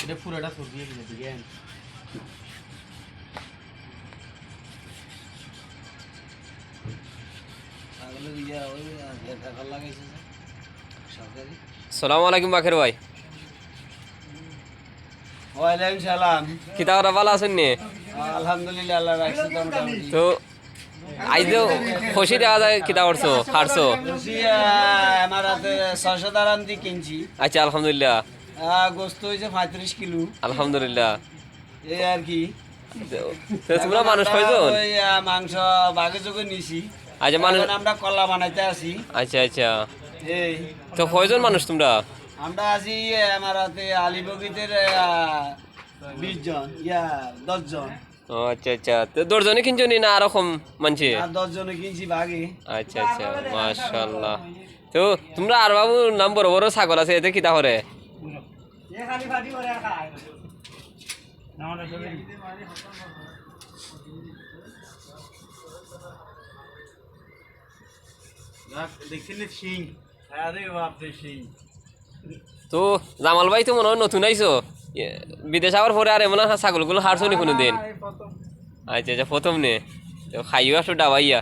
এটা পুরোটা সরিয়ে দিলে দিবেন আগলে দিয়া ওই টাকা লাগাইছে সরকারি। আসসালামু আলাইকুম বাকের ভাই। ওয়ালাইকুম সালাম। কি তাওরা ভালো আছেন নি? আলহামদুলিল্লাহ আল্লাহ রাখছে মোটামুটি। তো আইজো খুশি দেওয়া যায় কিতা করছো খারছো? খুশি আমার হাতে 600 দারাম দিয়ে কিনছি। আচ্ছা আলহামদুলিল্লাহ। গোস্ত হয়েছে 35 কিলো। আলহামদুলিল্লাহ। এই আর কি। তো তোমরা মানুষ কয়জন? ওই মাংস বাগে যোগে নিছি। আচ্ছা মানুষ আমরা কলা বানাইতে আছি। আচ্ছা আচ্ছা। এই তো কয়জন মানুষ তোমরা? আমরা আছি আমার হাতে আলিবগিতের 20 জন 10 জন। ও আচ্ছা আচ্ছা। তো 10 জনে কিনছো নি না আরকম মানছে? আর 10 জনে কিনছি বাগে। আচ্ছা আচ্ছা মাশাআল্লাহ। তো তোমরা আর বাবু নাম বড় বড় ছাগল আছে এতে কিতা করে? এ খালি ফাটি করে খায়। নামটা চলে। দেখছেন সিং? আরে বাপ রে সিং। তো জামাল ভাই তো মনে হয় নতুন আইছো বিদেশ আবার পরে আর এমন ছাগলগুলো হারছো নি কোনোদিন? আচ্ছা আচ্ছা প্রথম নে তো খাইও একটু ডাবাইয়া।